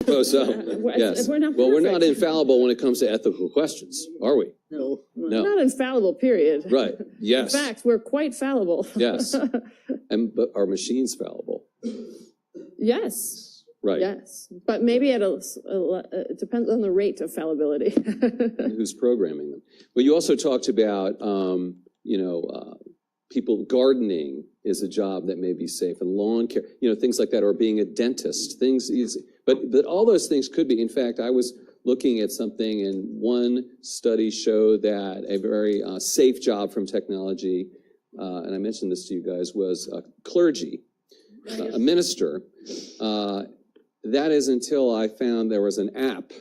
Oh, so, yes. We're not well, we're not perfect. infallible when it comes to ethical questions, are we? No. No. Not infallible, period. Right. Yes. In fact, we're quite fallible. Yes. But are machines fallible? Yes. Right. Yes. But maybe at it depends on the rate of fallibility. Who's programming them? But you also talked about, people gardening is a job that may be safe, and lawn care, things like that, or being a dentist, things easy. But all those things could be. In fact, I was looking at something, and one study showed that a very safe job from technology, and I mentioned this to you guys, was clergy, a minister. That is until I found there was an app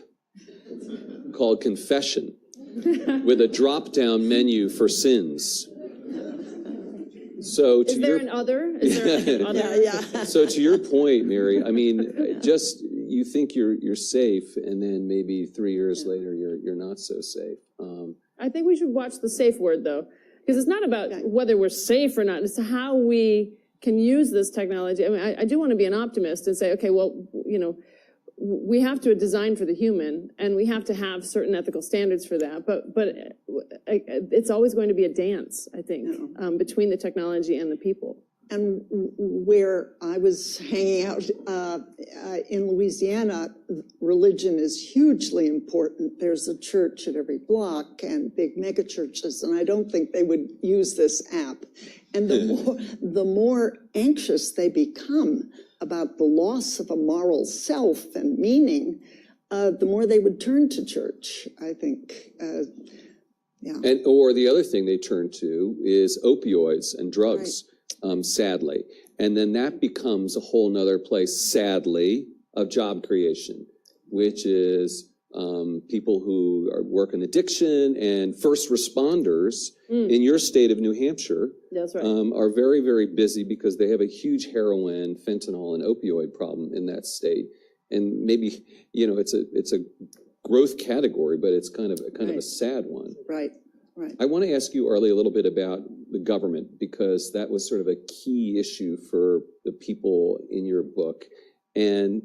called Confession with a drop-down menu for sins. So Is there an other? Is there an other? Yeah. So to your point, Mary, I mean, just you think you're safe, and then maybe 3 years later you're not so safe. I think we should watch the safe word, though, because it's not about whether we're safe or not. It's how we can use this technology. I mean, I do want to be an optimist and say, okay, well, we have to design for the human, and we have to have certain ethical standards for that. But it's always going to be a dance, I think, between the technology and the people. And where I was hanging out in Louisiana, religion is hugely important. There's a church at every block and big mega churches, and I don't think they would use this app. And the more anxious they become about the loss of a moral self and meaning, the more they would turn to church, I think. Or the other thing they turn to is opioids and drugs. Right. Sadly. And then that becomes a whole nother place, sadly, of job creation, which is people who work in addiction, and first responders in your state of New Hampshire. That's right. Are very, very busy because they have a huge heroin, fentanyl, and opioid problem in that state. And maybe, it's a growth category, but it's kind of a sad one. Right. Right. I want to ask you, Arlie, a little bit about the government, because that was sort of a key issue for the people in your book. And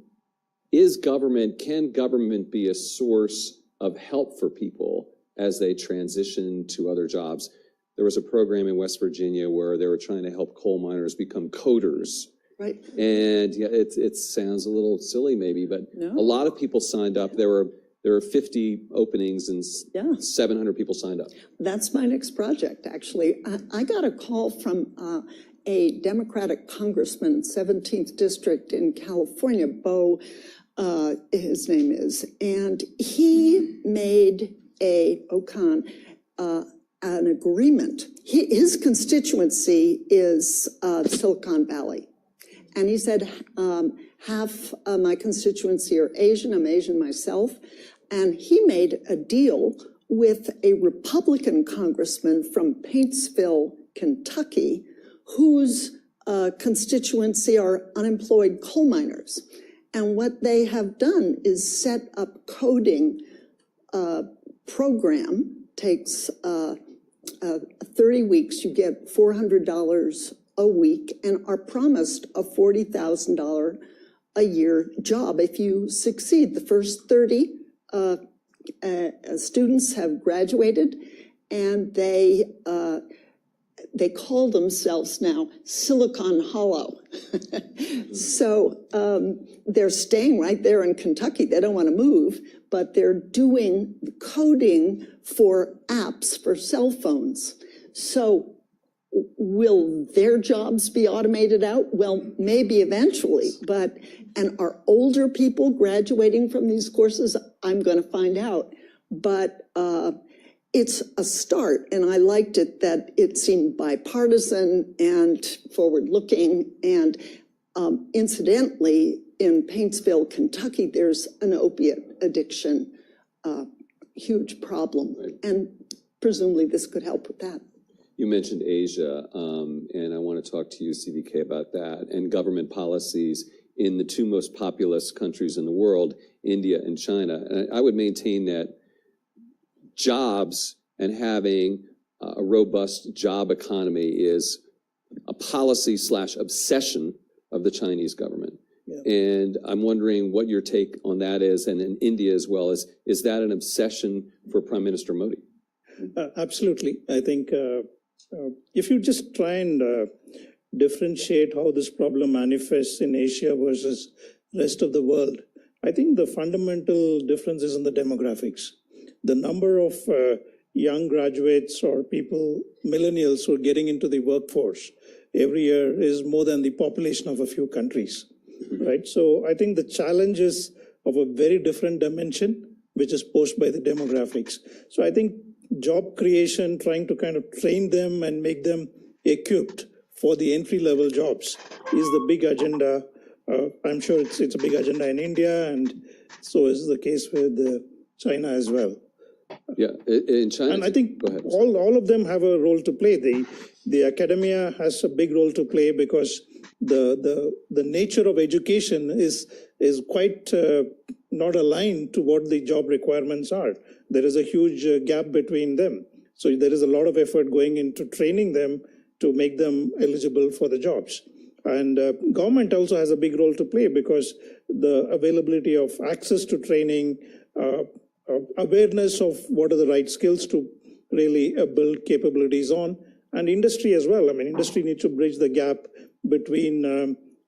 can government be a source of help for people as they transition to other jobs? There was a program in West Virginia where they were trying to help coal miners become coders. Right. And yeah, it sounds a little silly maybe, but a lot of people signed up. There were 50 openings and 700 people signed up. That's my next project, actually. I got a call from a Democratic congressman, 17th District in California, Bo, his name is, and he made an agreement. His constituency is Silicon Valley. And he said, half my constituency are Asian, I'm Asian myself. And he made a deal with a Republican congressman from Paintsville, Kentucky, whose constituency are unemployed coal miners. And what they have done is set up coding program, takes 30 weeks, you get $400 a week, and are promised a $40,000 a year job if you succeed. The first 30 students have graduated, and they call themselves now Silicon Hollow. So they're staying right there in Kentucky. They don't want to move, but they're doing coding for apps for cell phones. So will their jobs be automated out? Well, maybe eventually, and are older people graduating from these courses? I'm going to find out. But it's a start, and I liked it that it seemed bipartisan and forward-looking. And incidentally, in Paintsville, Kentucky, there's an opiate addiction, huge problem. And presumably this could help with that. You mentioned Asia, and I want to talk to you, CDK, about that, and government policies in the two most populous countries in the world, India and China. And I would maintain that jobs and having a robust job economy is a policy / obsession of the Chinese government. And I'm wondering what your take on that is, and in India as well. Is that an obsession for Prime Minister Modi? Absolutely. I think if you just try and differentiate how this problem manifests in Asia versus rest of the world, I think the fundamental difference is in the demographics. The number of young graduates or people, millennials, who are getting into the workforce every year is more than the population of a few countries, right? So I think the challenge is of a very different dimension, which is posed by the demographics. So I think job creation, trying to kind of train them and make them equipped for the entry-level jobs is the big agenda. I'm sure it's a big agenda in India, and so is the case with China as well. Yeah, in China. And I think go ahead. all of them have a role to play. The academia has a big role to play because the nature of education is quite not aligned to what the job requirements are. There is a huge gap between them. So there is a lot of effort going into training them to make them eligible for the jobs. And government also has a big role to play because the availability of access to training, awareness of what are the right skills to really build capabilities on, and industry as well. I mean, industry needs to bridge the gap between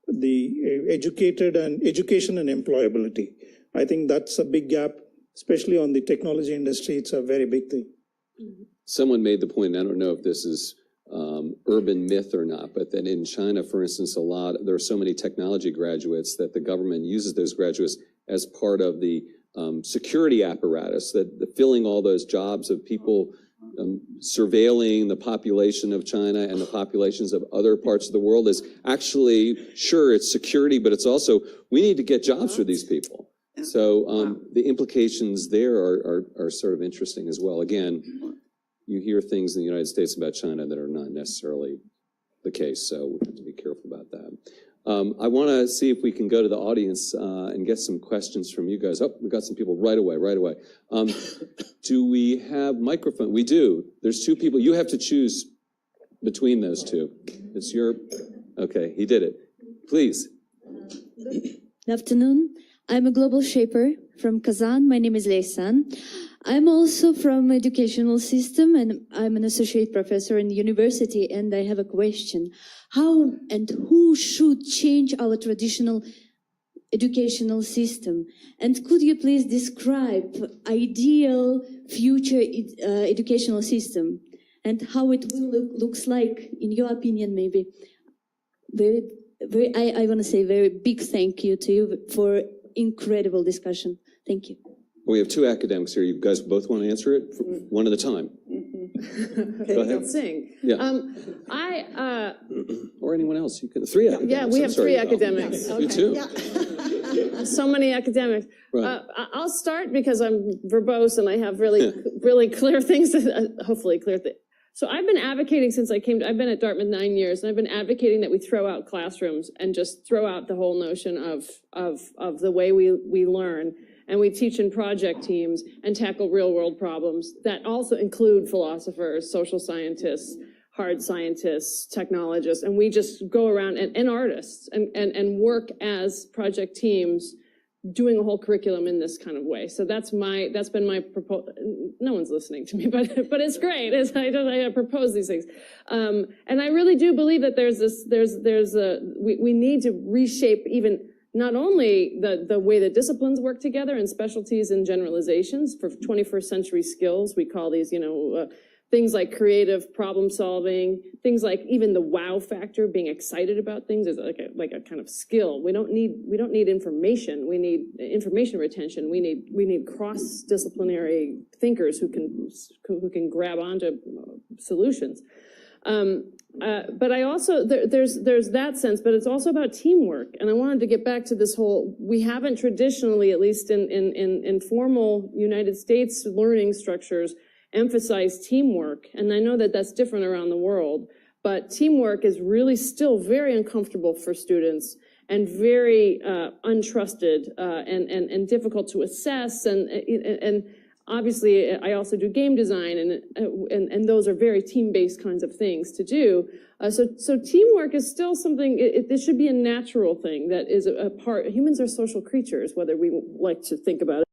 the educated and education and employability. I think that's a big gap, especially on the technology industry. It's a very big thing. Someone made the point, I don't know if this is urban myth or not, but that in China, for instance, there are so many technology graduates that the government uses those graduates as part of the security apparatus, that filling all those jobs of people surveilling the population of China and the populations of other parts of the world is actually, sure, it's security, but it's also, we need to get jobs for these people. So the implications there are sort of interesting as well. Again, you hear things in the United States about China that are not necessarily the case, so we have to be careful about that. I want to see if we can go to the audience and get some questions from you guys. Oh, we got some people right away. Do we have microphone? We do. There's two people. You have to choose between those two. It's your, okay, he did it. Please. Good afternoon. I'm a global shaper from Kazan. My name is Leysan. I'm also from educational system, and I'm an associate professor in the university, and I have a question. How and who should change our traditional educational system? And could you please describe ideal future educational system and how it will looks like, in your opinion, maybe? I want to say very big thank you to you for incredible discussion. Thank you. We have two academics here. You guys both want to answer it? One at a time. Okay, Go ahead. I'll sing. Yeah. Or anyone else. You can. Three academics. Yeah, we have three academics. You too. So many academics. Right. I'll start because I'm verbose and I have really clear things, hopefully clear things. So I've been advocating since I've been at Dartmouth 9 years, and I've been advocating that we throw out classrooms and just throw out the whole notion of the way we learn. And we teach in project teams and tackle real world problems that also include philosophers, social scientists, hard scientists, technologists, and we just go around and artists and work as project teams doing a whole curriculum in this kind of way. So that's been my proposal. No one's listening to me, but it's great. I propose these things. And I really do believe that we need to reshape even not only the way that disciplines work together and specialties and generalizations for 21st century skills. We call these, things like creative problem solving, things like even the wow factor, being excited about things is like a kind of skill. We don't need information. We need information retention. We need cross-disciplinary thinkers who can grab onto solutions. But I also, there's that sense, but it's also about teamwork. And I wanted to get back to this whole, we haven't traditionally, at least in formal United States learning structures, emphasized teamwork. And I know that that's different around the world, but teamwork is really still very uncomfortable for students and very untrusted and difficult to assess. And Obviously, I also do game design, and those are very team-based kinds of things to do. So teamwork is still something, this should be a natural thing that is a part, humans are social creatures, whether we like to think about it